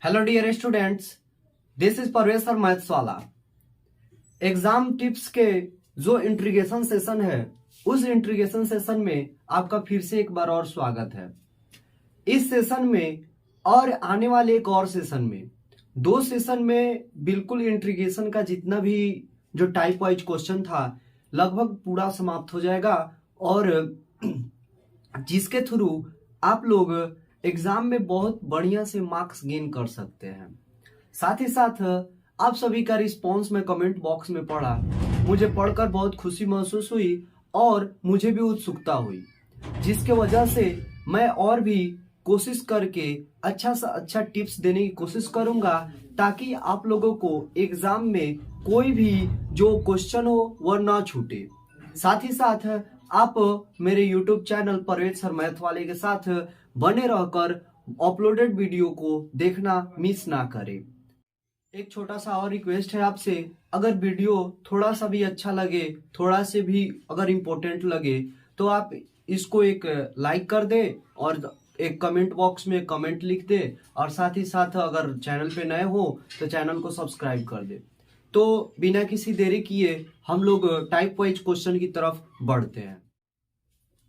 Hello dear students, this is Parvez sir maths वाला। Exam tips के जो इंट्रीगेशन सेशन है, उस इंट्रीगेशन सेशन में आपका फिर से एक बार और स्वागत है। इस सेशन में और आने वाले एक और सेशन में, दो सेशन में बिल्कुल इंट्रीगेशन का जितना भी जो टाइप वाइज क्वेश्चन था लगभग पूरा समाप्त हो जाएगा और जिसके थ्रू आप लोग एग्जाम में बहुत बढ़िया से मार्क्स गेन कर सकते हैं। साथ ही साथ आप सभी का रिस्पॉन्स मैं कमेंट बॉक्स में पढ़ा, मुझे पढ़कर बहुत खुशी महसूस हुई और मुझे भी उत्सुकता हुई, जिसके वजह से मैं और भी कोशिश करके अच्छा सा अच्छा टिप्स देने की कोशिश करूंगा ताकि आप लोगों को एग्जाम में कोई भी जो क्वेश्चन हो वह ना छूटे। साथ ही साथ आप मेरे YouTube channel Parvez sir math वाले के साथ बने रहकर अपलोडेड वीडियो को देखना मिस ना करें। एक छोटा सा और रिक्वेस्ट है आपसे, अगर वीडियो थोड़ा सा भी अच्छा लगे, थोड़ा से भी अगर इम्पोर्टेंट लगे तो आप इसको एक लाइक कर दे और एक कमेंट बॉक्स में कमेंट लिख दे और साथ ही साथ अगर चैनल पे नए हो तो चैनल को सब्सक्राइब कर दे। तो बिना किसी देरी किए हम लोग टाइप वाइज क्वेश्चन की तरफ बढ़ते हैं।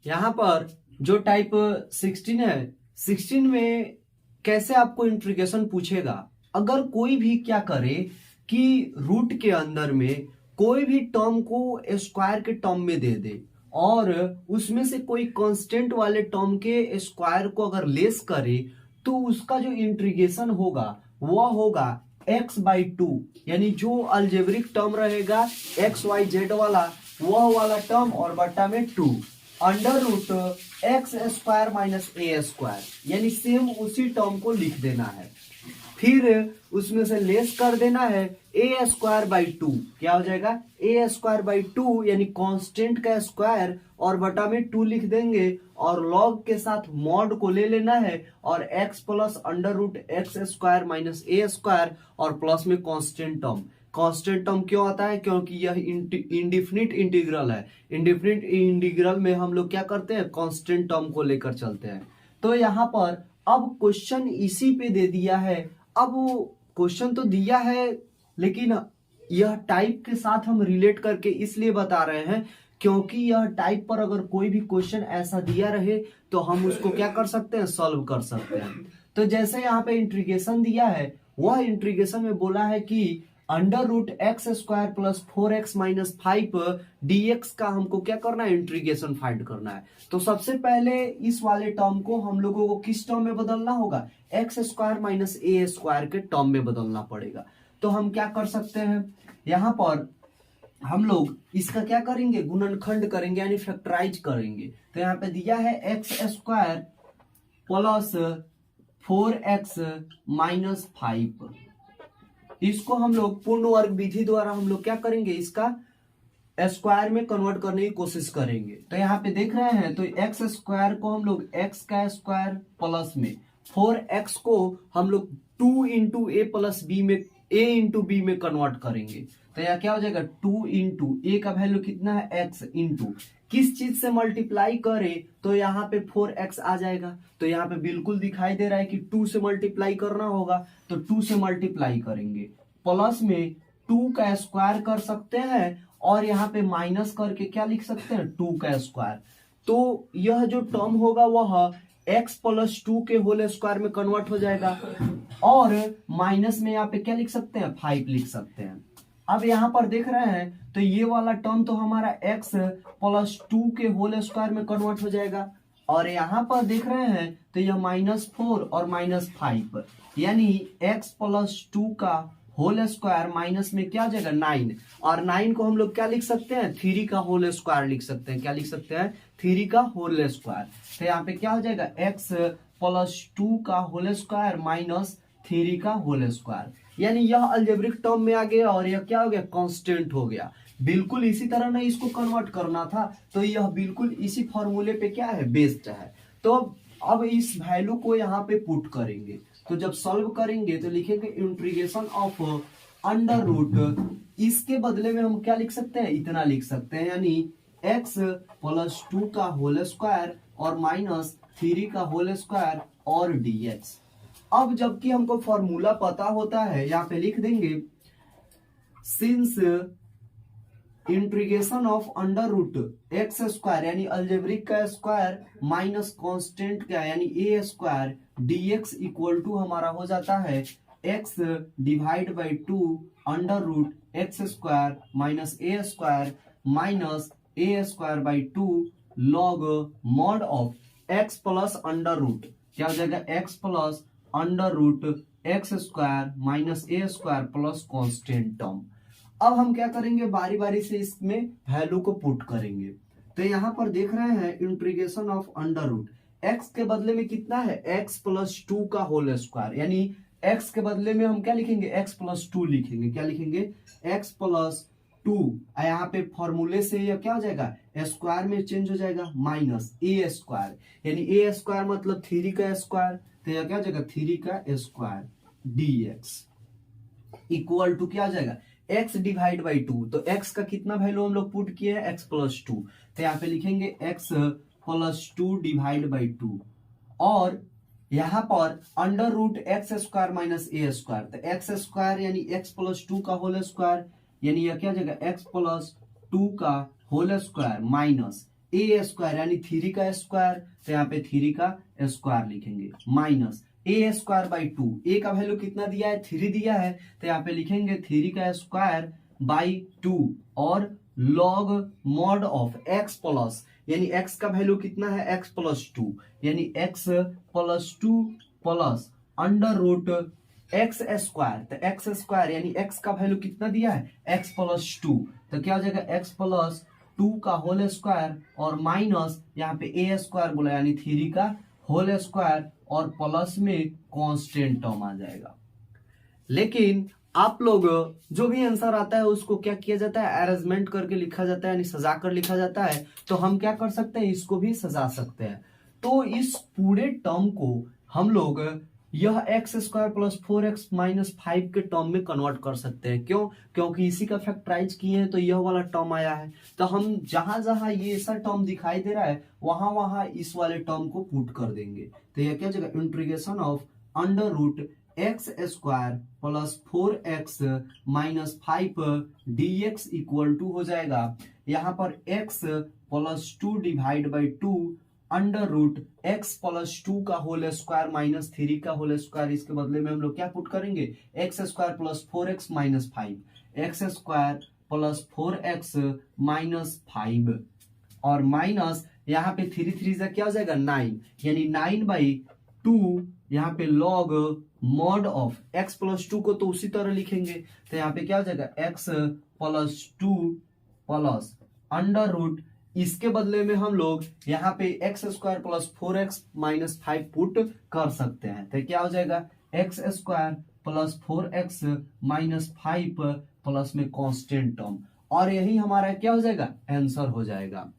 यहाँ पर जो टाइप 16 है, 16 में कैसे आपको इंट्रीगेशन पूछेगा। अगर कोई भी क्या करे कि रूट के अंदर में कोई भी टर्म को स्क्वायर के टर्म में दे दे और उसमें से कोई कांस्टेंट वाले टर्म के स्क्वायर को अगर लेस करे तो उसका जो इंट्रीगेशन होगा वह होगा x/2, यानी जो अलजेब्रिक टर्म रहेगा XYZ वाला, वह वाला टर्म और बटा में 2 under root x² minus a², यानी सेम उसी टर्म को लिख देना है। फिर उसमें से लेस कर देना है a²/2, क्या हो जाएगा a²/2, यानी कांस्टेंट का स्क्वायर और बटा में 2 लिख देंगे और लॉग के साथ मॉड को ले लेना है और x plus under root x² minus a² और प्लस में कांस्टेंट टर्म। कांस्टेंट टर्म क्यों आता है? क्योंकि यह इंडिफिनिट इंटीग्रल है। इंडिफिनिट इंटीग्रल में हम लोग क्या करते हैं, कांस्टेंट टर्म को लेकर चलते हैं। तो यहाँ पर अब क्वेश्चन इसी पे दे दिया है। अब क्वेश्चन तो दिया है लेकिन यह टाइप के साथ हम रिलेट करके इसलिए बता रहे हैं क्योंकि यह टाइप पर अगर कोई भी क्वेश्चन ऐसा दिया रहे तो हम उसको क्या कर सकते हैं, सॉल्व कर सकते हैं। तो जैसे यहाँ पे इंट्रीगेशन दिया है, वह इंट्रीगेशन में बोला है कि under root x² plus 4x minus 5 dx का हमको क्या करना है, इंट्रीगेशन फाइंड करना है। तो सबसे पहले इस वाले टर्म को हम लोगों को किस टर्म में बदलना होगा, x² माइनस a² के टर्म में बदलना पड़ेगा। तो हम क्या कर सकते हैं, यहाँ पर हम लोग इसका क्या करेंगे, गुणनखंड करेंगे यानी फैक्टराइज करेंगे। तो यहाँ पे दिया है x² प्लस 4x माइनस 5, इसको हम लोग पूर्ण वर्ग विधि द्वारा हम लोग क्या करेंगे, इसका स्क्वायर में कन्वर्ट करने की कोशिश करेंगे। तो यहाँ पे देख रहे हैं, तो x² को हम लोग x का स्क्वायर प्लस में 4x को हम लोग 2 इंटू a प्लस b में a इंटू b में कन्वर्ट करेंगे। तो यहाँ क्या हो जाएगा, 2 इंटू a का वैल्यू कितना है, x इंटू किस चीज से मल्टीप्लाई करे तो यहाँ पे 4x आ जाएगा। तो यहाँ पे बिल्कुल दिखाई दे रहा है कि 2 से मल्टीप्लाई करना होगा, तो 2 से मल्टीप्लाई करेंगे, प्लस में 2 का स्क्वायर कर सकते हैं और यहाँ पे माइनस करके क्या लिख सकते हैं, 2 का स्क्वायर। तो यह जो टर्म होगा वह x प्लस 2 के होल स्क्वायर में कन्वर्ट हो जाएगा और माइनस में यहाँ पे क्या लिख सकते हैं, 5 लिख सकते हैं। अब यहाँ पर देख रहे हैं तो ये वाला टर्म तो हमारा x प्लस 2 के होल स्क्वायर में कन्वर्ट हो जाएगा और यहाँ पर देख रहे हैं तो यह -4 और -5, यानी x प्लस 2 का होल स्क्वायर माइनस में क्या हो जाएगा, 9, और 9 को हम लोग क्या लिख सकते हैं, 3 का होल स्क्वायर लिख सकते हैं। क्या लिख सकते हैं, 3 का होल स्क्वायर। तो यहाँ पे क्या हो जाएगा, x प्लस 2 का होल स्क्वायर माइनस 3 का होल स्क्वायर, यानी यह अलजेब्रिक टर्म में आ गया और यह क्या हो गया, कांस्टेंट हो गया। बिल्कुल इसी तरह ना इसको कन्वर्ट करना था, तो यह बिल्कुल इसी फॉर्मूले पे क्या है, बेस्ड है। तो अब इस वैल्यू को यहाँ पे पुट करेंगे, तो जब सॉल्व करेंगे तो लिखेंगे इंट्रीगेशन ऑफ अंडर रूट, इसके बदले में हम क्या लिख सकते हैं, इतना लिख सकते हैं, यानी x प्लस 2 का होल स्क्वायर और माइनस 3 का होल स्क्वायर और dx। अब जबकि हमको फॉर्मूला पता होता है, यहां पे लिख देंगे since integration of under root x square यानी अलजेब्रिक का स्क्वायर माइनस कांस्टेंट का यानी ए स्क्वायर dx इक्वल टू हमारा हो जाता है x divide by 2 under root x square minus A square by 2 log mod of x plus under root, क्या हो जाएगा x plus under root x square minus A square plus constant term. अब हम क्या करेंगे, बारी बारी से इसमें वैल्यू को पुट करेंगे। तो यहां पर देख रहे हैं integration of under root x के बदले में कितना है x प्लस 2 का होल स्क्वायर, यानी x के बदले में हम क्या लिखेंगे x प्लस 2 लिखेंगे, क्या लिखेंगे x प्लस 2। यहाँ पे फॉर्मूले से यह क्या हो जाएगा स्क्वायर में चेंज हो जाएगा माइनस ए स्क्वायर, यानी ए स्क्वायर मतलब 3 का स्क्वायर, तो यह क्या हो जाएगा 3 का स्क्वायर dx इक्वल टू क्या हो जाएगा x डिवाइड बाई 2। तो x का कितना वैल्यू हम लोग पुट किए हैं x प्लस 2, तो यहाँ पे लिखेंगे x प्लस 2 डिवाइड बाई 2 और यहाँ पर under root x square minus A square, तो एक्स स्क्वायर यानी x प्लस 2 का होल स्क्वायर, यानी यह क्या हो जाएगा x प्लस 2 का whole square minus A square यानी 3 का स्क्वायर, तो यहाँ पे 3 का स्क्वायर लिखेंगे माइनस ए स्क्वायर बाई 2। ए का वैल्यू कितना दिया है 3 दिया है, तो यहाँ पे लिखेंगे 3 का स्क्वायर बाई 2 और log mod of x plus, यानी x का वैल्यू कितना है x प्लस 2, यानी x plus 2 plus under root x square, तो एक्स स्क्वायर यानी x का वैल्यू कितना दिया है x प्लस 2, तो क्या हो जाएगा x प्लस 2 का होल स्क्वायर और माइनस यहाँ पे ए स्क्वायर बोला यानी 3 का होल स्क्वायर और प्लस में कांस्टेंट टर्म आ जाएगा। लेकिन आप लोग जो भी आंसर आता है उसको क्या किया जाता है अरेंजमेंट करके लिखा जाता है, यानी सजा कर लिखा जाता है। तो हम क्या कर सकते हैं, इसको भी सजा सकते हैं। तो इस पूरे टर्म को हम लोग यह x square plus 4x minus 5 के टर्म में कन्वर्ट कर सकते हैं। क्यों? क्योंकि इसी का फैक्टराइज किए हैं तो यह वाला टर्म आया है। तो हम जहां जहां ये ऐसा टर्म दिखाई दे रहा है वहां वहां इस वाले टर्म को पुट कर देंगे। तो यह क्या जगह integration of under root x square plus 4x minus 5 dx equal to हो जाएगा यहाँ पर x plus 2 divide by 2 under root x plus 2 का होल स्क्वायर माइनस 3 का होल स्क्वायर। इसके बदले में हम लोग क्या पुट करेंगे x square plus 4x minus 5, x square plus 4x minus 5 और माइनस यहाँ पे 3 से क्या हो जाएगा 9, यानी 9/2 यहाँ पे log mod of x plus 2 को तो उसी तरह लिखेंगे। तो यहाँ पे क्या हो जाएगा x plus 2 plus under root, इसके बदले में हम लोग यहाँ पे x square plus 4x minus 5 put कर सकते हैं। तो क्या हो जाएगा x square plus 4x minus 5 plus में कांस्टेंट टर्म, और यही हमारा क्या हो जाएगा आंसर हो जाएगा।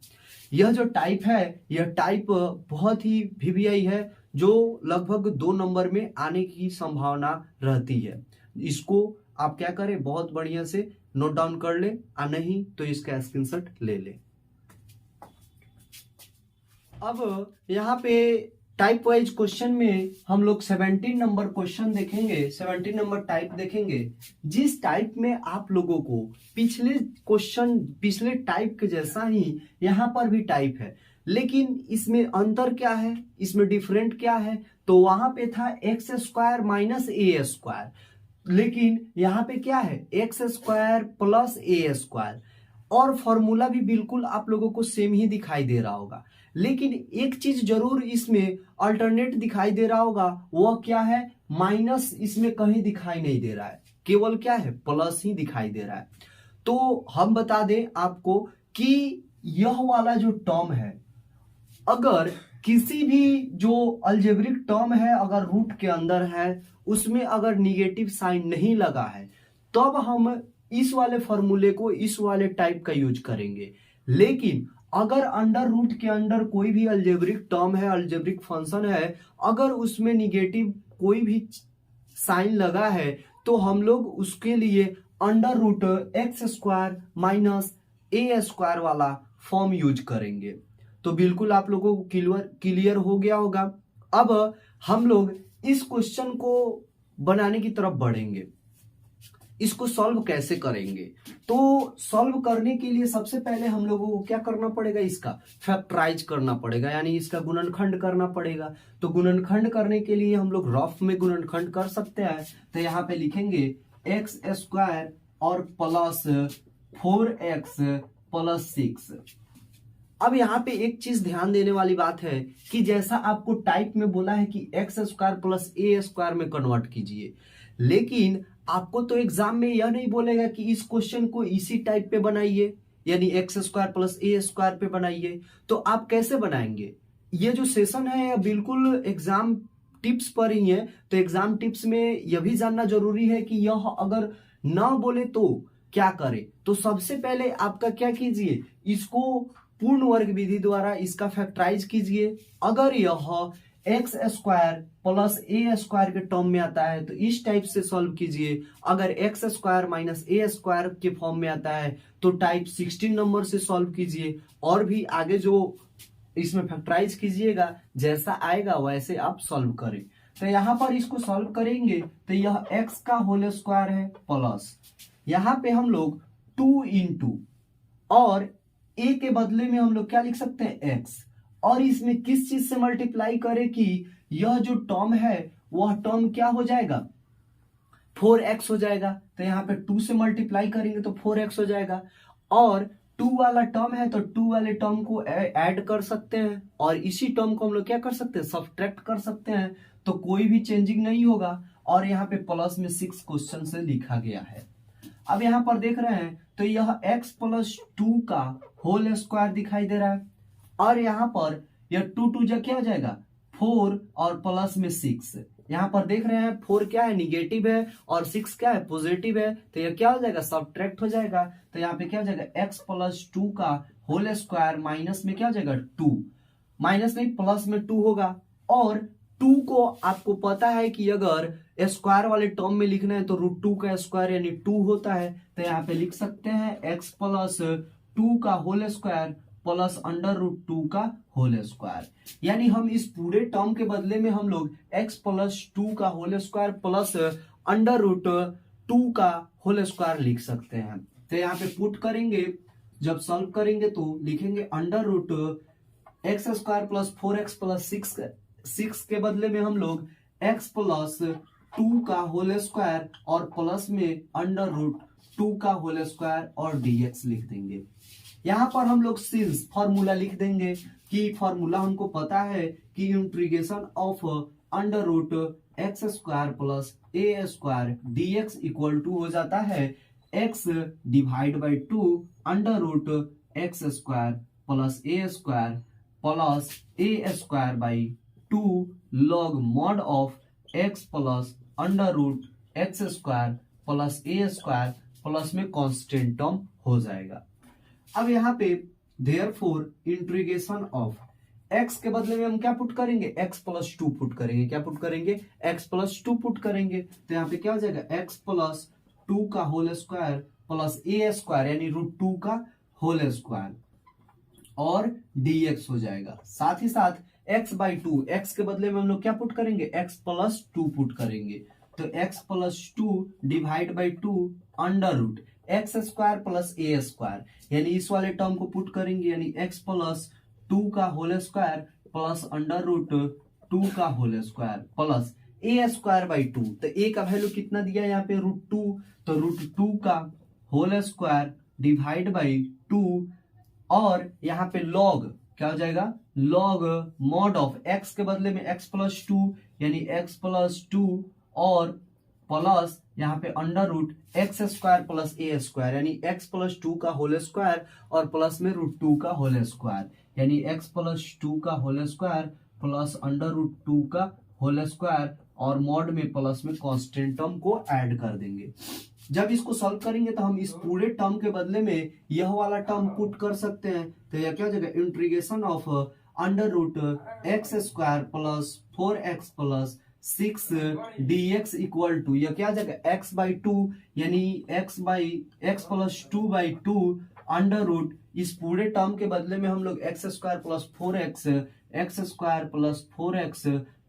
यह जो टाइप है यह टाइप बहुत ही वीवीआई है जो लगभग 2 नंबर में आने की संभावना रहती है। इसको आप क्या करें बहुत बढ़िया से नोट डाउन कर ले, और नहीं तो इसका स्क्रीनशॉट ले ले। अब यहाँ पे टाइप वाइज क्वेश्चन में हम लोग 17 नंबर क्वेश्चन देखेंगे, 17 नंबर टाइप देखेंगे। जिस टाइप में आप लोगों को पिछले क्वेश्चन पिछले टाइप के जैसा ही यहाँ पर भी टाइप है, लेकिन इसमें अंतर क्या है, इसमें डिफरेंट क्या है। तो वहां पे था x square minus A square, लेकिन यहाँ पे क्या है एक्स स्क्वायर प्लस ए स्क्वायर, और फॉर्मूला भी बिल्कुल आप लोगों को सेम ही दिखाई दे रहा होगा। लेकिन एक चीज जरूर इसमें अल्टरनेट दिखाई दे रहा होगा, वह क्या है माइनस इसमें कहीं दिखाई नहीं दे रहा है, केवल क्या है प्लस ही दिखाई दे रहा है। तो हम बता दें आपको कि यह वाला जो टर्म है, अगर किसी भी जो अलजेब्रिक टर्म है अगर रूट के अंदर है उसमें अगर निगेटिव साइन नहीं लगा है, तब हम इस वाले फॉर्मूले को इस वाले टाइप का यूज करेंगे। लेकिन अगर अंडर रूट के अंदर कोई भी अलजेब्रिक टर्म है, अलजेब्रिक फंक्शन है, अगर उसमें निगेटिव कोई भी साइन लगा है तो हम लोग उसके लिए under root x square minus A square वाला फॉर्म यूज करेंगे। तो बिल्कुल आप लोगों को क्लियर हो गया होगा। अब हम लोग इस क्वेश्चन को बनाने की तरफ बढ़ेंगे। इसको सॉल्व कैसे करेंगे? तो सॉल्व करने के लिए सबसे पहले हम लोगों को क्या करना पड़ेगा, इसका फैक्टराइज करना पड़ेगा, यानी इसका गुणनखंड करना पड़ेगा। तो गुणनखंड करने के लिए हम लोग रफ में गुणनखंड कर सकते हैं। तो यहाँ पे लिखेंगे एक्स स्क्वायर और प्लस 4x प्लस 6। अब यहाँ पे एक चीज ध्यान देने वाली बात है कि जैसा आपको टाइप में बोला है कि एक्स स्क्वायर प्लस ए स्क्वायर में कन्वर्ट कीजिए, लेकिन आपको तो एग्जाम में यह नहीं बोलेगा कि इस क्वेश्चन को इसी टाइप पे बनाइए, यानी एक्स स्क्वायर प्लस ए स्क्वायर पे बनाइए। तो आप कैसे बनाएंगे? ये जो सेशन है बिल्कुल एग्जाम टिप्स पर ही है। तो एग्जाम टिप्स में यह भी जानना जरूरी है कि यह अगर ना बोले तो क्या करें। तो सबसे पहले आपका क्या कीजिए, इसको पूर्ण वर्ग विधि द्वारा इसका फैक्टराइज कीजिए। अगर यह एक्स स्क्वायर प्लस ए स्क्वायर के टर्म में आता है तो इस टाइप से सॉल्व कीजिए। अगर x square minus A square के फॉर्म में आता है तो टाइप 16 नंबर से सॉल्व कीजिए। और भी आगे जो इसमें फैक्टराइज कीजिएगा, जैसा आएगा वैसे आप सॉल्व करें। तो यहां पर इसको सॉल्व करेंगे तो यह एक्स का होल स्क्वायर है प्लस, यहां पे हम लोग 2 इंटू और ए के बदले में हम लोग क्या लिख सकते हैं, एक्स। और इसमें किस चीज से मल्टीप्लाई करें कि यह जो टर्म है वह टर्म क्या हो जाएगा, 4x हो जाएगा। तो यहाँ पे 2 से मल्टीप्लाई करेंगे तो 4x हो जाएगा। और 2 वाला टर्म है तो 2 वाले टर्म को ऐड कर सकते हैं और इसी टर्म को हम लोग क्या कर सकते हैं, सब्ट्रैक्ट कर सकते हैं। तो कोई भी चेंजिंग नहीं होगा। और यहाँ पे प्लस में 6 क्वेश्चन से लिखा गया है। अब यहाँ पर देख रहे हैं तो यह x प्लस 2 का होल स्क्वायर दिखाई दे रहा है। और यहाँ पर यह 2 2 जा क्या हो जाएगा, 4 और प्लस में 6। यहाँ पर देख रहे हैं 4 क्या है, निगेटिव है और 6 क्या है, पॉजिटिव है। तो यह क्या हो जाएगा, सब्ट्रैक्ट हो जाएगा। तो यहाँ पे क्या हो जाएगा, x प्लस 2 का होल स्क्वायर माइनस में क्या हो जाएगा 2, माइनस नहीं प्लस में 2 होगा। और 2 को आपको पता है कि अगर स्क्वायर वाले टर्म में लिखना है तो √2 का स्क्वायर यानी 2 होता है। तो यहाँ पे लिख सकते हैं x प्लस 2 का होल स्क्वायर प्लस √2 का होल स्क्वायर। यानी हम इस पूरे टर्म के बदले में हम लोग x प्लस 2 का होल स्क्वायर प्लस √2 का होल स्क्वायर लिख सकते हैं। तो यहाँ पे पुट करेंगे, जब सॉल्व करेंगे तो लिखेंगे √x square plus 4x plus 6 के बदले में हम लोग x प्लस 2 का होल स्क्वायर और प्लस में √2 का होल स्क्वायर और dx लिख देंगे। यहां पर हम लोग सिंस फॉर्मूला लिख देंगे कि फॉर्मूला हमको पता है कि integration of √x square plus a square dx equal to हो जाता है x divide by 2 √x square plus a square plus a square by 2 log mod of x plus √x square plus a square plus में constant term हो जाएगा। अब यहाँ पे therefore integration of x के बदले में हम क्या पुट करेंगे, x प्लस 2 पुट करेंगे। क्या पुट करेंगे, x प्लस 2 पुट करेंगे। तो यहाँ पे क्या हो जाएगा, x प्लस 2 का whole square plus a square यानी √2 का होल स्क्वायर और dx हो जाएगा। साथ ही साथ x बाई 2, x के बदले में हम लोग क्या पुट करेंगे, x प्लस 2 पुट करेंगे। तो x plus 2 divide by 2 √x square plus a square यानी इस वाले टर्म को पुट करेंगे, यानी x प्लस 2 का होल स्क्वायर प्लस √2 का whole square plus a square by 2। तो a का वैल्यू कितना दिया है यहाँ पे, √2। तो √2 का होल स्क्वायर डिवाइड बाई 2 और यहाँ पे लॉग क्या हो जाएगा, लॉग मॉड ऑफ x के बदले में x प्लस 2 यानी x प्लस 2 और प्लस यहाँ पे √x square plus a square यानी x प्लस 2 का होल स्क्वायर और प्लस में √2 का होल स्क्वायर यानी x प्लस 2 का होल स्क्वायर प्लस √2 का होल स्क्वायर और मॉड में प्लस में कांस्टेंट टर्म को ऐड कर देंगे। जब इसको सॉल्व करेंगे तो हम इस पूरे टर्म के बदले में यह वाला टर्म पुट कर सकते हैं। तो यह क्या हो जाएगा, integration of √x square plus 4x plus 6 dx equal to यह क्या आ जाएगा, x बाई 2 यानी x प्लस 2 बाई 2 √ इस पूरे टर्म के बदले में हम लोग x square plus 4x x square plus 4x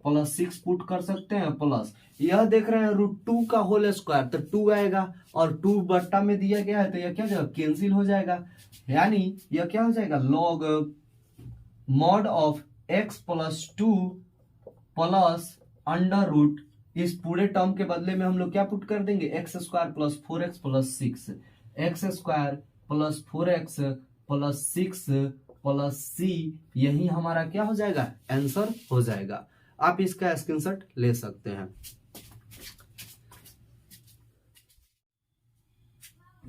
plus 6 put कर सकते हैं, प्लस यह देख रहे हैं √2 का होल स्क्वायर, तो 2 आएगा और 2 बट्टा में दिया गया है तो यह क्या हो जाएगा, कैंसिल हो जाएगा। यानी यह क्या हो जाएगा, log mod of x plus 2 plus under root, इस पूरे टर्म के बदले में हम लोग क्या पुट कर देंगे, x square plus 4x plus 6, x square plus 4x plus 6 plus c, यही हमारा क्या हो जाएगा, आंसर हो जाएगा। आप इसका स्क्रीनशॉट ले सकते हैं।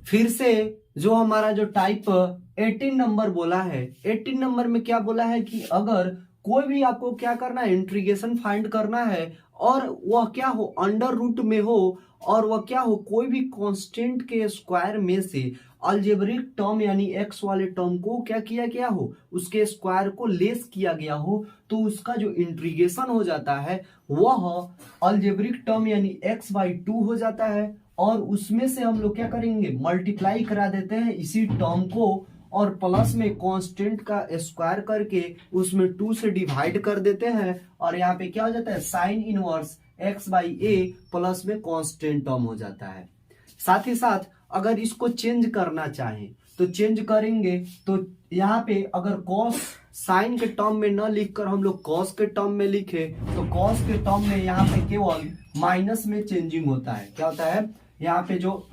फिर से जो हमारा जो टाइप 18 नंबर बोला है, 18 नंबर में क्या बोला है कि अगर कोई भी आपको क्या करना है, इंटीग्रेशन फाइंड करना है और वह क्या हो, अंडर रूट में हो और वह क्या हो, कोई भी कांस्टेंट के स्क्वायर में से अलजेब्रिक टर्म यानी एक्स वाले टर्म को क्या किया गया हो, उसके स्क्वायर को लेस किया गया हो, तो उसका जो इंटीग्रेशन हो जाता है वह अलजेब्रिक टर्म यानी x/2 हो जाता है और उसमें से हम लोग क्या करेंगे, मल्टीप्लाई करा देते हैं इसी टर्म को और प्लस में कांस्टेंट का स्क्वायर करके उसमें 2 से डिवाइड कर देते हैं और यहाँ पे क्या हो जाता है, साइन इनवर्स x/a प्लस में कांस्टेंट टर्म हो जाता है। साथ ही साथ अगर इसको चेंज करना चाहें तो चेंज करेंगे, तो यहाँ पे अगर cos साइन के टर्म में न लिखकर हम लोग cos के टर्म में लिखे तो cos के टर्म में यहाँ पे केवल माइनस में चेंजिंग होता है। क्या होता है, यहाँ पे जो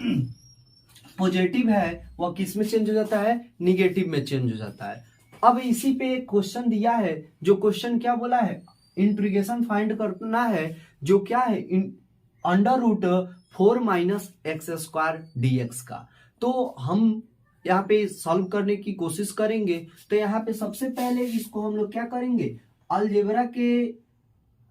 पॉजिटिव है वह किस में चेंज हो जाता है, निगेटिव में चेंज हो जाता है। अब इसी पे एक क्वेश्चन दिया है, जो क्वेश्चन क्या बोला है, इंटीग्रेशन फाइंड करना है, जो क्या है, under root 4 minus x square dx का। तो हम यहाँ पे सॉल्व करने की कोशिश करेंगे। तो यहाँ पे सबसे पहले इसको हम लोग क्या करेंगे,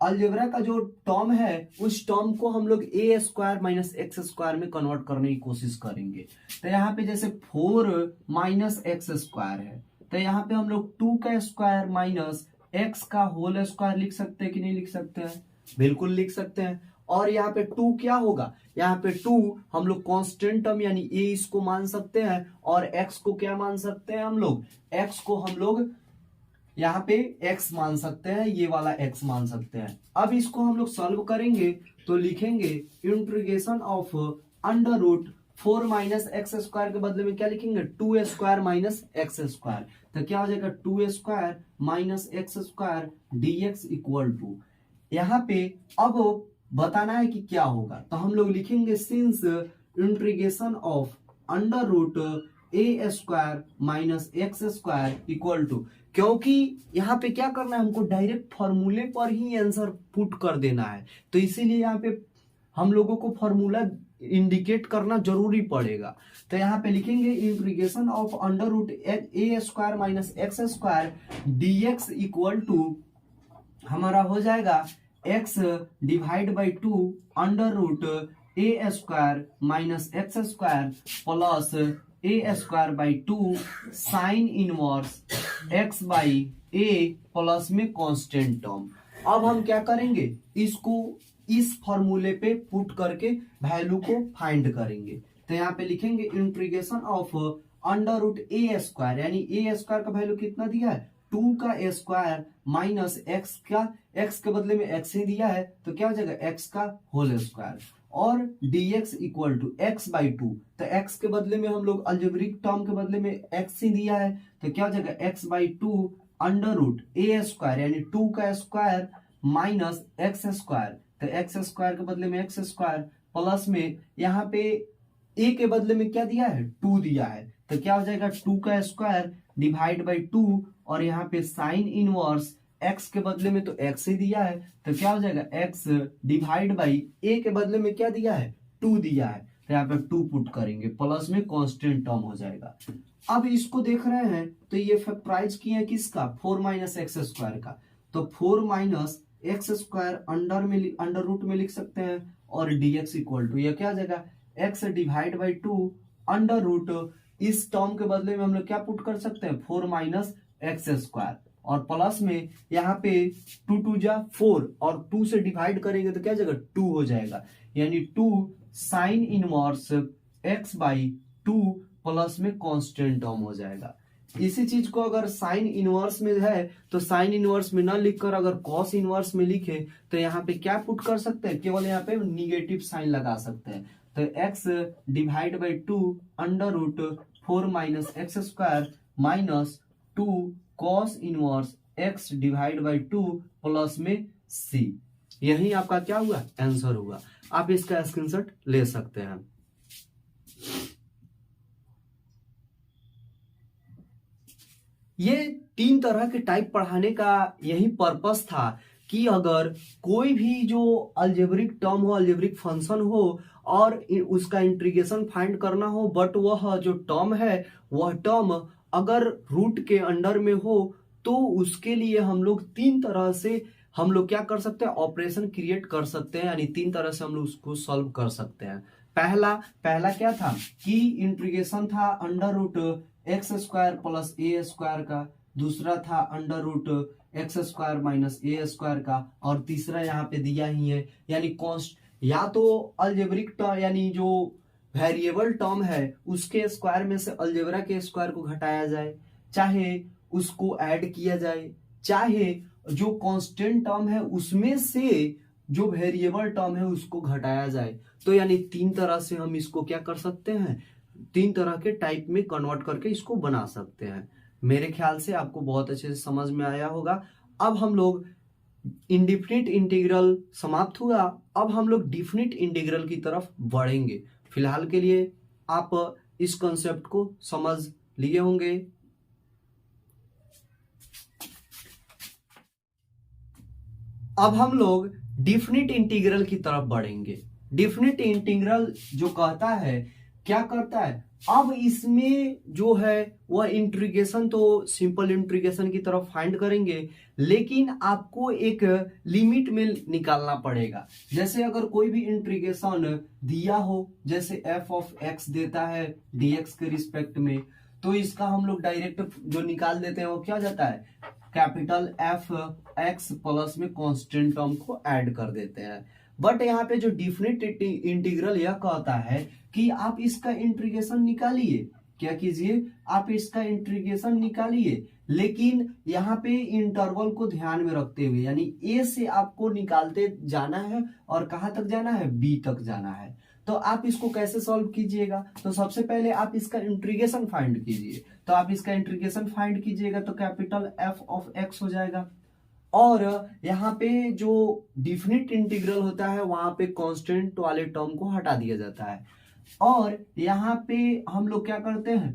अलजेब्रा का जो टर्म है उस टर्म को हम लोग ए स्क्वायर माइनस एक्स स्क्वायर में कन्वर्ट करने की कोशिश करेंगे। तो यहाँ पे जैसे 4 माइनस एक्स स्क्वायर है तो यहाँ पे हम लोग 2 का स्क्वायर माइनस एक्स का होल स्क्वायर लिख सकते हैं कि नहीं लिख सकते हैं, बिल्कुल लिख सकते हैं। और यहाँ पे 2 क्या होगा, यहाँ पे 2 हम लोग कांस्टेंट टर्म यानी ए इसको मान सकते हैं और एक्स को क्या मान सकते हैं, हम लोग एक्स को हम लोग यहाँ पे x मान सकते हैं, ये वाला x मान सकते हैं। अब इसको हम लोग सॉल्व करेंगे तो लिखेंगे integration of under root 4 minus x square के बदले में क्या लिखेंगे, 2 स्क्वायर माइनस एक्स स्क्वायर। तो क्या हो जाएगा, 2 square minus x square dx equal to, यहाँ पे अब बताना है कि क्या होगा। तो हम लोग लिखेंगे since integration of under root a square minus x square equal to, क्योंकि यहाँ पे क्या करना है, हमको डायरेक्ट फॉर्मूले पर ही आंसर पुट कर देना है, तो इसीलिए यहाँ पे हम लोगों को फॉर्मूला इंडिकेट करना जरूरी पड़ेगा। तो यहाँ पे लिखेंगे integration of under root a square minus x square dx equal to हमारा हो जाएगा x divide by 2 under root a square minus x square plus A square by 2 sine inverse x by a plus में constant term. अब हम क्या करेंगे, इसको इस फॉर्मूले पे पुट करके वैल्यू को फाइंड करेंगे। तो यहाँ पे लिखेंगे integration of under root a square, यानी ए स्क्वायर का वैल्यू कितना दिया है, 2 का स्क्वायर माइनस एक्स का, एक्स के बदले में एक्स ही दिया है तो क्या हो जाएगा, एक्स का होल स्क्वायर और dx equal to x by 2। तो x के बदले में हम लोग अलजेब्रिक टर्म के बदले में x ही दिया है तो क्या हो जाएगा, x by 2 under root a square यानी 2 का स्क्वायर माइनस एक्स स्क्वायर। तो एक्स स्क्वायर के बदले में एक्स स्क्वायर प्लस में यहाँ पे a के बदले में क्या दिया है, 2 दिया है तो क्या हो जाएगा, 2 का स्क्वायर डिवाइड बाई 2 और यहाँ पे साइन इनवर्स x के बदले में तो x ही दिया है तो क्या हो जाएगा, x डिवाइड बाई a के बदले में क्या दिया है, 2 दिया है तो यहाँ पे 2 पुट करेंगे प्लस में कांस्टेंट टर्म हो जाएगा। अब इसको देख रहे हैं तो ये फैक्टराइज किया है किसका, 4 माइनस एक्स स्क्वायर का, तो 4 minus x square under root में लिख सकते हैं और dx इक्वल टू, यह क्या हो जाएगा, x divide by 2 under root, इस टर्म के बदले में हम लोग क्या पुट कर सकते हैं, 4 माइनस एक्स स्क्वायर और प्लस में यहाँ पे 2 2 जा 4 और 2 से डिवाइड करेंगे तो क्या हो जाएगा, 2 हो जाएगा, यानी 2 sine inverse x by 2 plus में कांस्टेंट टर्म हो जाएगा। इसी चीज को अगर साइन इनवर्स में है तो साइन इनवर्स में ना लिखकर अगर कॉस इनवर्स में लिखे तो यहाँ पे क्या पुट कर सकते हैं, केवल यहाँ पे निगेटिव साइन लगा सकते हैं। तो x divide by 2 under root 4 minus x square minus 2 cos inverse x divide by 2 plus में c, यही आपका क्या हुआ, आंसर हुआ। आप इसका स्क्रीनशॉट ले सकते हैं। ये 3 तरह के टाइप पढ़ाने का यही पर्पस था कि अगर कोई भी जो अलजेब्रिक टर्म हो, अलजेब्रिक फंक्शन हो और उसका इंटीग्रेशन फाइंड करना हो, बट वह जो टर्म है वह टर्म अगर रूट के अंडर में हो, तो उसके लिए हम लोग 3 तरह से हम लोग क्या कर सकते हैं, ऑपरेशन क्रिएट कर सकते हैं, यानी 3 तरह से हम लोग उसको सॉल्व कर सकते हैं। पहला क्या था कि इंटीग्रेशन था under root x square plus ए स्क्वायर का, दूसरा था under root x square minus A square का, और तीसरा यहाँ पे दिया ही है यानी कॉन्स्ट, या तो अलजेब्रिक टर्म यानी जो वेरिएबल टर्म है उसके स्क्वायर में से अलजेब्रा के स्क्वायर को घटाया जाए, चाहे उसको ऐड किया जाए, चाहे जो कांस्टेंट टर्म है उसमें से जो वेरिएबल टर्म है उसको घटाया जाए। तो यानी 3 तरह से हम इसको क्या कर सकते हैं, 3 तरह के टाइप में कन्वर्ट करके इसको बना सकते हैं। मेरे ख्याल से आपको बहुत अच्छे से समझ में आया होगा। अब हम लोग इंडिफिनिट इंटीग्रल समाप्त हुआ, अब हम लोग डिफिनिट इंटीग्रल की तरफ बढ़ेंगे। फिलहाल के लिए आप इस कॉन्सेप्ट को समझ लिए होंगे। अब हम लोग डिफिनिट इंटीग्रल की तरफ बढ़ेंगे। डिफिनिट इंटीग्रल जो कहता है, क्या करता है, अब इसमें जो है वह इंटीग्रेशन तो सिंपल इंटीग्रेशन की तरफ फाइंड करेंगे, लेकिन आपको एक लिमिट में निकालना पड़ेगा। जैसे अगर कोई भी इंटीग्रेशन दिया हो, जैसे f ऑफ x देता है dx के रिस्पेक्ट में, तो इसका हम लोग डायरेक्ट जो निकाल देते हैं वो क्या जाता है, कैपिटल एफ एक्स प्लस में कांस्टेंट टर्म को ऐड कर देते हैं। बट यहाँ पे जो डिफिनिट इंटीग्रल यह कहता है कि आप इसका इंटीग्रेशन निकालिए, क्या कीजिए, आप इसका इंटीग्रेशन निकालिए, लेकिन यहाँ पे इंटरवल को ध्यान में रखते हुए, यानी ए से आपको निकालते जाना है और कहां तक जाना है, बी तक जाना है। तो आप इसको कैसे सॉल्व कीजिएगा, तो सबसे पहले आप इसका इंटीग्रेशन फाइंड कीजिए। तो आप इसका इंटीग्रेशन फाइंड कीजिएगा तो कैपिटल एफ ऑफ एक्स हो जाएगा, और यहाँ पे जो डिफिनिट इंटीग्रल होता है वहां पे कांस्टेंट वाले टर्म को हटा दिया जाता है, और यहाँ पे हम लोग क्या करते हैं,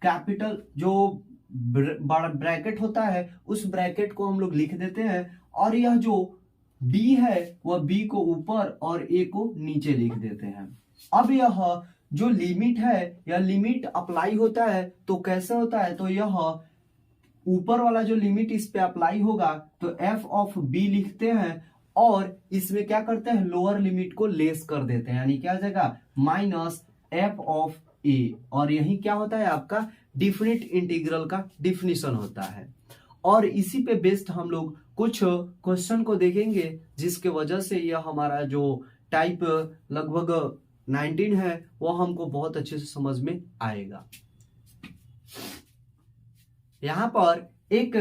कैपिटल जो ब्रैकेट होता है उस ब्रैकेट को हम लोग लिख देते हैं, और यह जो b है वह b को ऊपर और a को नीचे लिख देते हैं। अब यह जो लिमिट है, यह लिमिट अप्लाई होता है तो कैसे होता है, तो यह ऊपर वाला जो लिमिट इस पे अप्लाई होगा तो f ऑफ b लिखते हैं, और इसमें क्या करते हैं, लोअर लिमिट को लेस कर देते हैं, यानी क्या हो जाएगा, माइनस f ऑफ a, और यही क्या होता है, आपका डिफिनिट इंटीग्रल का डिफिनीशन होता है। और इसी पे बेस्ड हम लोग कुछ क्वेश्चन को देखेंगे, जिसके वजह से यह हमारा जो टाइप लगभग 19 है वह हमको बहुत अच्छे से समझ में आएगा। यहाँ पर एक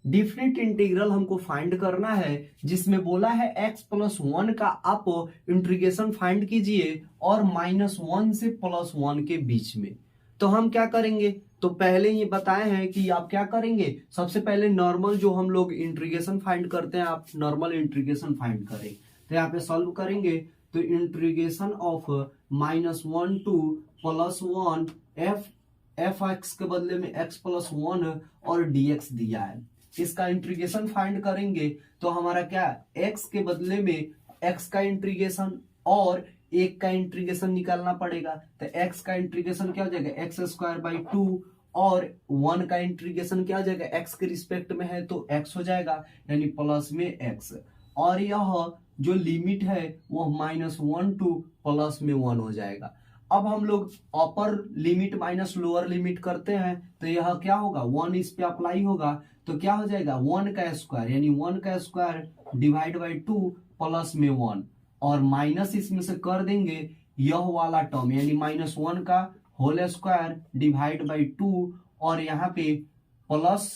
डिफिनिट इंटीग्रल हमको फाइंड करना है, जिसमें बोला है x प्लस 1 का आप इंटीग्रेशन फाइंड कीजिए और -1 से +1 के बीच में। तो हम क्या करेंगे, तो पहले ही बताए हैं कि आप क्या करेंगे, सबसे पहले नॉर्मल जो हम लोग इंटीग्रेशन फाइंड करते हैं, आप नॉर्मल इंटीग्रेशन फाइंड करें। तो यहाँ पे सॉल्व करेंगे तो integration of -1 to +1 F x के बदले में x प्लस 1 और dx दिया है। इसका इंटीग्रेशन फाइंड करेंगे तो हमारा क्या, x के बदले में x का इंटीग्रेशन और 1 का इंटीग्रेशन निकालना पड़ेगा। तो x का इंटीग्रेशन क्या हो जाएगा, एक्स स्क्वायर बाई 2, और 1 का इंटीग्रेशन क्या हो जाएगा, x के रिस्पेक्ट में है तो x हो जाएगा, यानी प्लस में x, और यह जो लिमिट है वो -1 टू प्लस में 1 हो जाएगा। अब हम लोग upper limit minus lower limit करते हैं, तो यह क्या होगा, 1 इस पे अप्लाई होगा तो क्या हो जाएगा, 1 का स्क्वायर, यानी 1 का स्क्वायर डिवाइड बाई 2 प्लस में 1, और माइनस इसमें से कर देंगे यह वाला टर्म, यानी -1 का होल स्क्वायर डिवाइड बाई 2, और यहाँ पे प्लस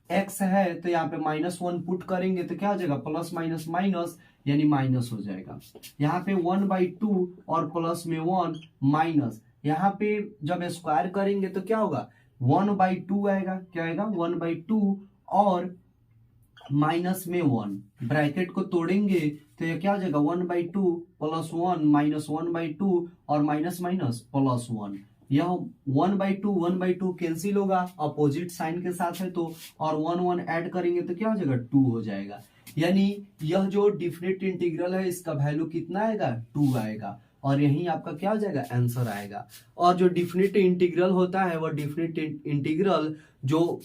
एक्स है तो यहाँ पे -1 पुट करेंगे तो क्या हो जाएगा, प्लस माइनस माइनस यानी माइनस हो जाएगा। यहाँ पे 1/2 और प्लस में 1 माइनस, यहाँ पे जब स्क्वायर करेंगे तो क्या होगा, 1/2 आएगा, क्या आएगा 1/2 और माइनस में 1, ब्रैकेट को तोड़ेंगे तो ये क्या हो जाएगा 1/2 प्लस 1 माइनस 1/2 और माइनस माइनस प्लस 1। यह 1/2 कैंसिल होगा, अपोजिट साइन के साथ है तो, और 1 ऐड करेंगे तो क्या हो जाएगा 2 हो जाएगा। यानी यह जो डिफिनिट इंटीग्रल है इसका वैल्यू कितना आएगा, 2 आएगा, और यही आपका क्या हो जाएगा, आंसर आएगा। और जो डिफिनिट इंटीग्रल होता है वह डिफिनिट इंटीग्रल जो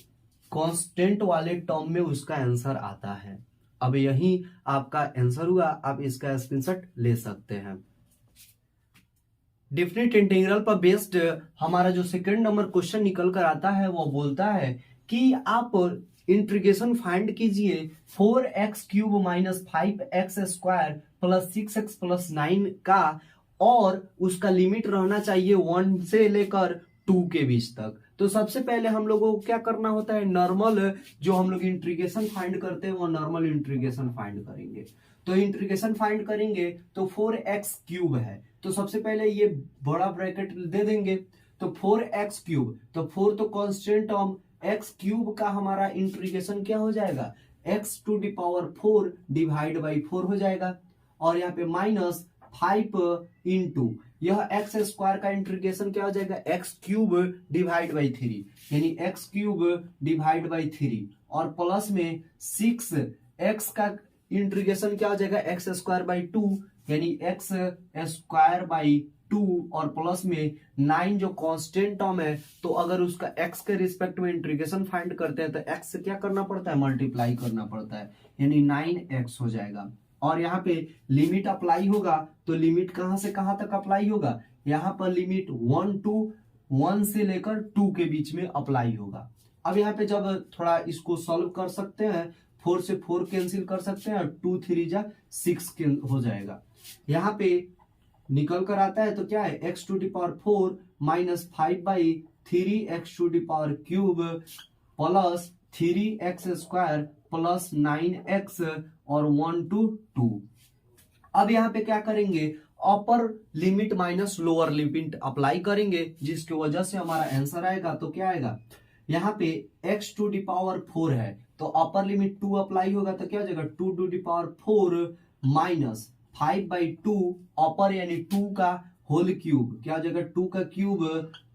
कांस्टेंट वाले टर्म में उसका आंसर आता है। अब यही आपका आंसर हुआ, आप इसका स्क्रीनशॉट ले सकते हैं। डिफिनिट इंटीग्रल पर बेस्ड हमारा जो सेकंड नंबर क्वेश्चन निकल कर आता है वो बोलता है कि आप इंटीग्रेशन फाइंड कीजिए 4x³ minus 5x² plus 6x plus 9 का, और उसका लिमिट रहना चाहिए 1 से लेकर 2 के बीच तक। तो सबसे पहले हम लोगों को क्या करना होता है, नॉर्मल जो हम लोग इंटीग्रेशन फाइंड करते हैं वो नॉर्मल इंटीग्रेशन फाइंड करेंगे। तो इंटीग्रेशन फाइंड करेंगे तो 4x³ है, तो सबसे पहले ये बड़ा ब्रैकेट दे देंगे, तो 4x³, तो 4 तो कांस्टेंट टर्म, x³ का हमारा इंटीग्रेशन क्या हो जाएगा, x⁴ डिवाइड बाई 4 हो जाएगा, और यहाँ पे माइनस 5 इंटू यह x² का इंटीग्रेशन क्या हो जाएगा, x³ डिवाइड बाई 3, यानी x³ डिवाइड बाई 3, और प्लस में 6x का इंटीग्रेशन क्या हो जाएगा, x² बाई 2, यानी x² बाई 2, और प्लस में 9 जो कांस्टेंट टर्म है, तो अगर उसका x के रिस्पेक्ट में इंटीग्रेशन फाइंड करते हैं तो x से क्या करना पड़ता है, मल्टीप्लाई करना पड़ता है, यानी 9x हो जाएगा। और यहाँ पे लिमिट अप्लाई होगा, तो लिमिट कहां से कहां तक अप्लाई होगा, यहाँ पर लिमिट 1 से लेकर 2 के बीच में अप्लाई होगा। अब यहाँ पे जब थोड़ा इसको सॉल्व कर सकते हैं, 4 से 4 कैंसिल कर सकते हैं, 2 3 जा 6 हो जाएगा। यहाँ पे निकल कर आता है तो क्या है, x⁴ minus 5/3 x³ plus 3x² plus 9x और 1 to 2। अब यहाँ पे क्या करेंगे, upper limit minus lower limit apply करेंगे, जिसकी वजह से हमारा आंसर आएगा, तो क्या आएगा, यहाँ पे x⁴ है तो अपर लिमिट 2 अप्लाई होगा, तो क्या हो जाएगा 2⁴ माइनस 5/2 अपर यानी 2 का होल क्यूब, क्या हो जाएगा 2 का क्यूब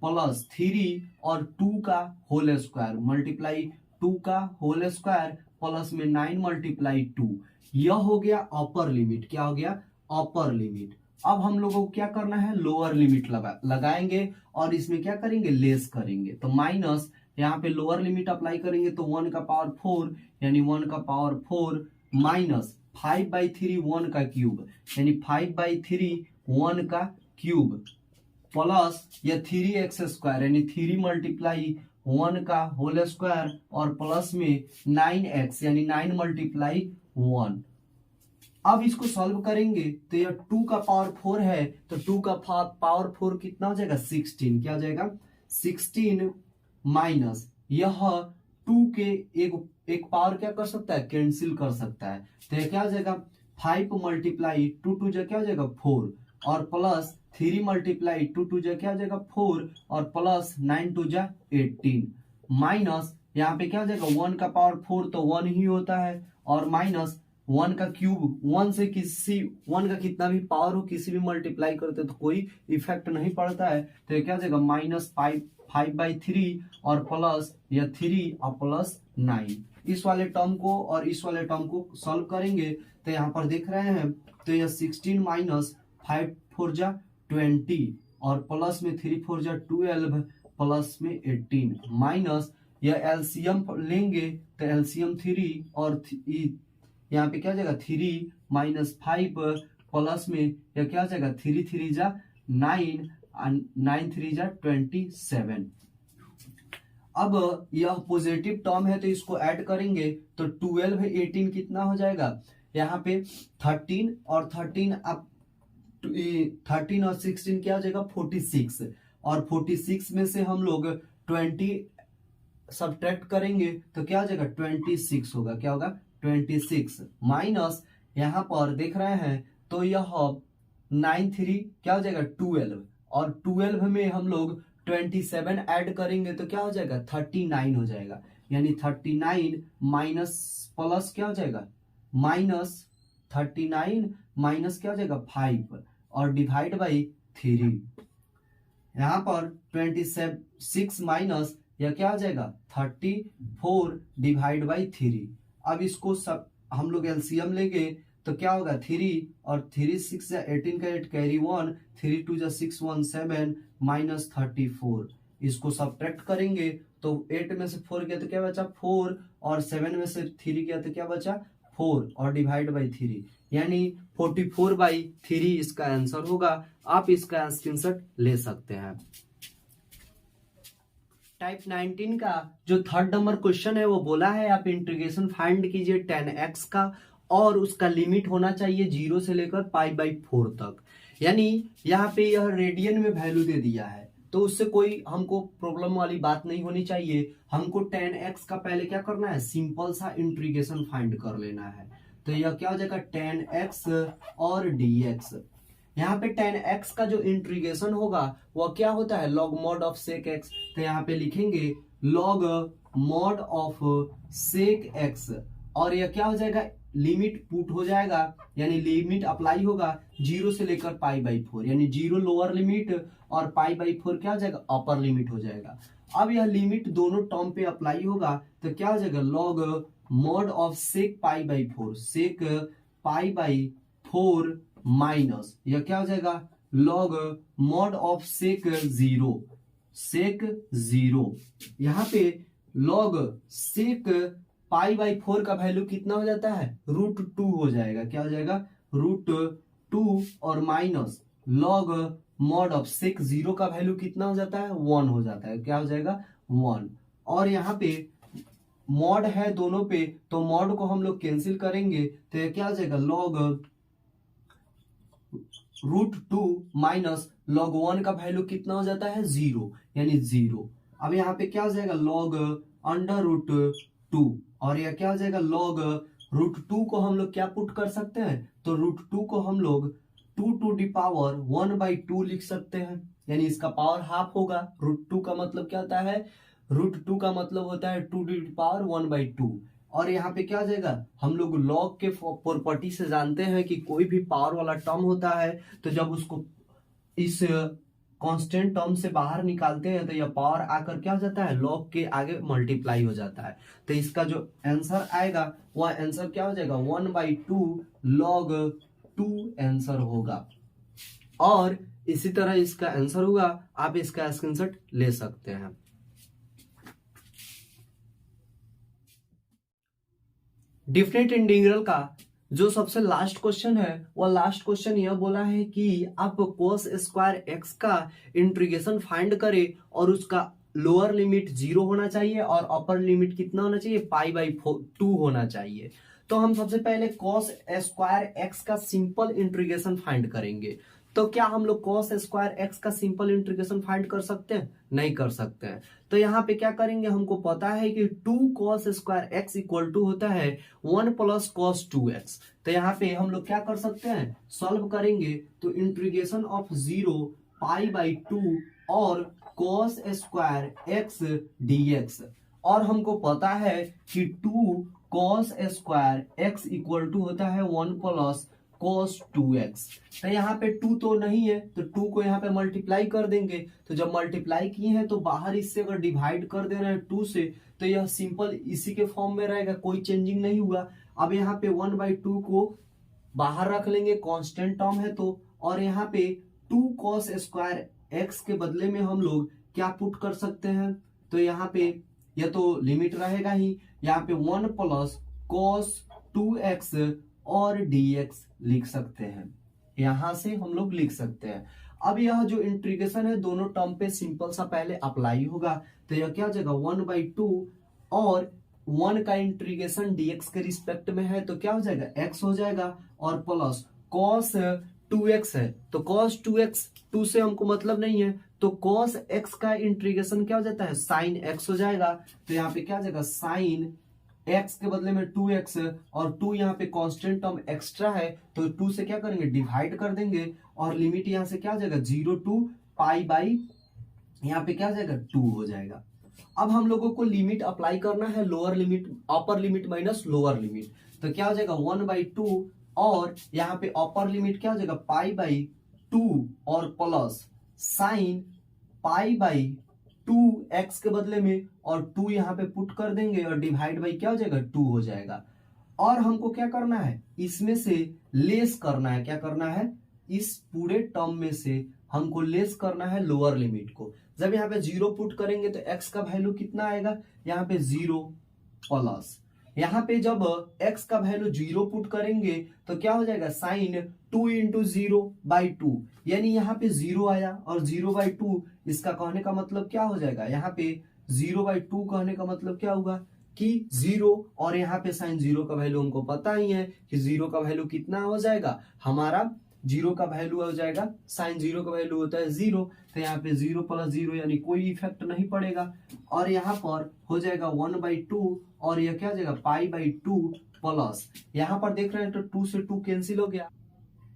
प्लस 3 और 2 का होल स्क्वायर मल्टीप्लाई 2 का होल स्क्वायर प्लस में 9 मल्टीप्लाई 2। यह हो गया अपर लिमिट, क्या हो गया अपर लिमिट। अब हम लोगों को क्या करना है, लोअर लिमिट लगाएंगे और इसमें क्या करेंगे, लेस करेंगे, तो माइनस यहाँ पे लोअर लिमिट अप्लाई करेंगे तो 1 का पावर 4 यानी 1 का पावर 4 माइनस 5/3 1 का क्यूब यानी 5/3 1 का क्यूब प्लस या 3x² यानी 3 मल्टीप्लाई 1 का होल स्क्वायर और प्लस में 9x यानी 9 मल्टीप्लाई 1। अब इसको सॉल्व करेंगे तो यह 2 का पावर 4 है, तो 2 का पावर 4 कितना हो जाएगा 16, क्या हो जाएगा 16 माइनस यह 2 के एक पावर क्या कर सकता है, कैंसिल कर सकता है, तो यह क्या हो जाएगा 5 मल्टीप्लाई 2 2 क्या हो जाएगा 4 और प्लस 3 मल्टीप्लाई 2 2 क्या हो जाएगा 4 और प्लस 9 2 18 माइनस यहाँ पे क्या हो जाएगा 1 का पावर 4 तो 1 ही होता है और माइनस 1 का क्यूब 1 से किसी 1 का कितना भी पावर हो किसी भी मल्टीप्लाई करते तो कोई इफेक्ट नहीं पड़ता है, तो ये क्या हो जाएगा माइनस 5/3 और प्लस या 3 और प्लस 9। इस वाले टर्म को और इस वाले टर्म को सॉल्व करेंगे तो यहाँ पर देख रहे हैं तो यह 16 माइनस 5 4 20 और प्लस में 3 4 12 प्लस में 18 माइनस यह एलसीएम लेंगे तो एलसीएम 3 और यहाँ पे क्या हो जाएगा 3 माइनस 5 प्लस में यह क्या हो जाएगा 3 3 9 9 3 27। अब यह पॉजिटिव टर्म है तो इसको ऐड करेंगे तो 12 18 कितना हो जाएगा, यहाँ पे 13 और 13 अब 13 और 16 क्या हो जाएगा 46 और 46 में से हम लोग 20 सब्ट्रैक्ट करेंगे तो क्या हो जाएगा 26 होगा। क्या होगा 26 माइनस यहाँ पर देख रहे हैं तो यह 9 3 क्या हो जाएगा 12 और 12 में हम लोग 27 ऐड करेंगे तो क्या हो जाएगा 39 हो जाएगा। यानी 39 माइनस प्लस क्या हो जाएगा माइनस 39 माइनस क्या हो जाएगा 5 और डिवाइड बाई 3। यहाँ पर 26 माइनस या क्या आ जाएगा 34 डिवाइड बाई 3। अब इसको सब हम लोग एलसीएम लेंगे तो क्या होगा 3 और 3 6 या 18 का 8 कैरी 1 3 2 जा 6 1 7 माइनस 34। इसको सब्ट्रैक्ट करेंगे तो 8 में से 4 गया तो क्या बचा 4 और 7 में से 3 गया तो क्या बचा 4 और डिवाइड बाई 3 यानी 44/3 इसका आंसर होगा। आप इसका स्क्रीनशॉट ले सकते हैं। टाइप 19 का जो थर्ड नंबर क्वेश्चन है वो बोला है आप इंटीग्रेशन फाइंड कीजिए 10x का और उसका लिमिट होना चाहिए 0 से लेकर π/4 तक। यानी यहाँ पे यह रेडियन में वैल्यू दे दिया है तो उससे कोई हमको प्रॉब्लम वाली बात नहीं होनी चाहिए। हमको 10x का पहले क्या करना है सिंपल सा इंटीग्रेशन फाइंड कर लेना है। तो यह क्या हो जाएगा 10x और dx। यहाँ पे 10x का जो इंटीग्रेशन होगा वह क्या होता है log mod of sec x। तो यहाँ पे लिखेंगे log mod of sec x और यह क्या हो जाएगा लिमिट पुट हो जाएगा यानी लिमिट अप्लाई होगा 0 से लेकर π/4 यानी 0 लोअर लिमिट और π/4 क्या हो जाएगा अपर लिमिट हो जाएगा। अब यह लिमिट दोनों टर्म पे अप्लाई होगा तो क्या हो जाएगा log mod of sec π/4 sec π/4 minus यह क्या हो जाएगा log mod of sec 0 यहाँ पे log sec π/4 का वैल्यू कितना हो जाता है √2 हो जाएगा। क्या हो जाएगा √2 और minus log mod of sec 0 का वैल्यू कितना हो जाता है 1 हो जाता है। क्या हो जाएगा 1 और यहाँ पे मॉड है दोनों पे तो मॉड को हम लोग कैंसिल करेंगे तो यह क्या हो जाएगा log √2 माइनस log 1 का वैल्यू कितना हो जाता है 0 यानी 0। अब यहाँ पे क्या हो जाएगा log √2 और यह क्या हो जाएगा log √2 को हम लोग क्या पुट कर सकते हैं तो √2 को हम लोग 2 to the power 1/2 लिख सकते हैं यानी इसका पावर हाफ होगा। √2 का मतलब क्या होता है √2 का मतलब होता है 2 to the power 1/2 और यहाँ पे क्या हो जाएगा हम लोग लॉग के प्रॉपर्टी से जानते हैं कि कोई भी पावर वाला टर्म होता है तो जब उसको इस कांस्टेंट टर्म से बाहर निकालते हैं तो यह पावर आकर क्या हो जाता है लॉग के आगे मल्टीप्लाई हो जाता है। तो इसका जो आंसर आएगा वह आंसर क्या हो जाएगा 1/2 log 2 आंसर होगा और इसी तरह इसका आंसर होगा। आप इसका स्क्रीनशॉट ले सकते हैं। डिफरेंट इंटीग्रल का जो सबसे लास्ट क्वेश्चन है वह लास्ट क्वेश्चन यह बोला है कि आप cos स्क्वायर x का इंटीग्रेशन फाइंड करें और उसका लोअर लिमिट 0 होना चाहिए और अपर लिमिट कितना होना चाहिए π/2 होना चाहिए। तो हम सबसे पहले cos स्क्वायर x का सिंपल इंटीग्रेशन फाइंड करेंगे। तो क्या हम लोग cos स्क्वायर x का सिंपल इंटीग्रेशन फाइंड कर सकते हैं नहीं कर सकते हैं। तो यहाँ पे क्या करेंगे हमको पता है कि 2 cos square x equal to होता है 1 + cos 2x। तो यहाँ पे हम लोग क्या कर सकते हैं सॉल्व करेंगे तो इंटीग्रेशन ऑफ 0 π/2 और cos स्क्वायर x dx और हमको पता है कि 2 cos square x equal to होता है 1 + cos 2x। तो यहाँ पे 2 तो नहीं है तो 2 को यहाँ पे मल्टीप्लाई कर देंगे। तो जब मल्टीप्लाई किए हैं तो बाहर इससे अगर डिवाइड कर दे रहे हैं 2 से तो यह सिंपल इसी के फॉर्म में रहेगा, कोई चेंजिंग नहीं हुआ। अब यहाँ पे 1/2 को बाहर रख लेंगे कांस्टेंट टर्म है तो और यहाँ पे 2 cos स्क्वायर x के बदले में हम लोग क्या पुट कर सकते हैं तो यहाँ पे यह तो लिमिट रहेगा ही। यहाँ पे 1 + cos 2x और dx लिख सकते हैं। यहां से हम लोग लिख सकते हैं। अब यह जो इंटीग्रेशन है दोनों टर्म पे सिंपल सा पहले अप्लाई होगा तो यह क्या हो जाएगा 1/2 और 1 का इंटीग्रेशन dx के रिस्पेक्ट में है तो क्या हो जाएगा x हो जाएगा और प्लस cos 2x है तो cos 2x 2 से हमको मतलब नहीं है, तो cos x का इंटीग्रेशन क्या हो जाता है, sin x हो जाएगा। तो यहाँ पे क्या हो जाएगा, sin x के बदले में 2x, और 2 यहाँ पे कांस्टेंट टर्म एक्स्ट्रा है तो 2 से क्या करेंगे, डिवाइड कर देंगे, और लिमिट यहाँ से क्या हो जाएगा, 0 to पाई बाई यहाँ पे क्या हो जाएगा, 2 हो जाएगा। अब हम लोगों को लिमिट अप्लाई करना है, lower limit, upper limit minus lower limit, तो क्या हो जाएगा 1/2, और यहाँ पे अपर लिमिट क्या हो जाएगा, पाई बाई 2 और plus sine pi by 2x के बदले में, और 2 यहाँ पे पुट कर देंगे और डिवाइड बाई क्या हो जाएगा, 2 हो जाएगा। और हमको क्या करना है, इसमें से लेस करना है, क्या करना है, इस पूरे टर्म में से हमको लेस करना है लोअर लिमिट को। जब यहाँ पे 0 पुट करेंगे तो x का वैल्यू कितना आएगा, यहाँ पे 0 प्लस, यहाँ पे जब x का वैल्यू 0 पुट करेंगे तो क्या हो जाएगा, साइन 2 इंटू 0/2, यानी यहाँ पे 0 आया और 0/2, इसका कहने का मतलब क्या हो जाएगा, यहाँ पे 0/2 कहने का मतलब क्या होगा कि 0, और यहाँ पे साइन 0 का वैल्यू हमको पता ही है कि 0 का वैल्यू कितना हो जाएगा, हमारा 0 का वैल्यू हो जाएगा, साइन 0 का वैल्यू होता है 0, तो यहाँ पे 0 + 0 यानी कोई इफेक्ट नहीं पड़ेगा, और यहाँ पर हो जाएगा 1/2, और यह क्या हो जाएगा, पाई/2 प्लस, यहाँ पर देख रहे हैं तो 2 से 2 कैंसिल हो गया,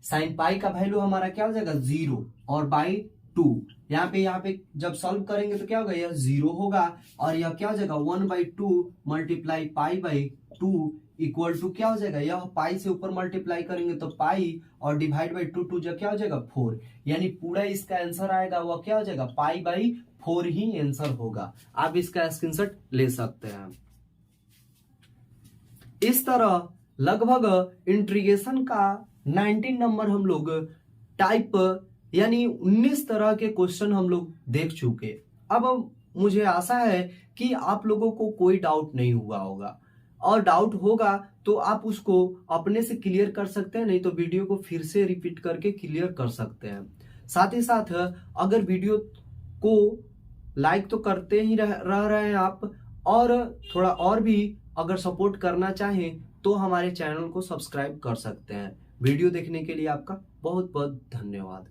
साइन पाई का वैल्यू हमारा क्या हो जाएगा, 0 और बाई 2, यहाँ पे जब सॉल्व करेंगे तो क्या होगा, यह 0 होगा, और यह क्या हो जाएगा 1/2 मल्टीप्लाई पाई/2 इक्वल टू क्या हो जाएगा, यह पाई से ऊपर मल्टीप्लाई करेंगे तो पाई, और डिवाइड बाई 2 जो क्या हो जाएगा 4, यानी पूरा इसका आंसर आएगा वह क्या हो जाएगा, पाई/4 ही आंसर होगा। आप इसका स्क्रीनशॉट ले सकते हैं। इस तरह लगभग इंटीग्रेशन का 19 नंबर हम लोग टाइप यानी 19 तरह के क्वेश्चन हम लोग देख चुके। अब मुझे आशा है कि आप लोगों को कोई डाउट नहीं हुआ होगा, और डाउट होगा तो आप उसको अपने से क्लियर कर सकते हैं, नहीं तो वीडियो को फिर से रिपीट करके क्लियर कर सकते हैं। साथ ही साथ अगर वीडियो को लाइक तो करते ही रह रहे हैं आप, और थोड़ा और भी अगर सपोर्ट करना चाहें तो हमारे चैनल को सब्सक्राइब कर सकते हैं। वीडियो देखने के लिए आपका बहुत बहुत धन्यवाद।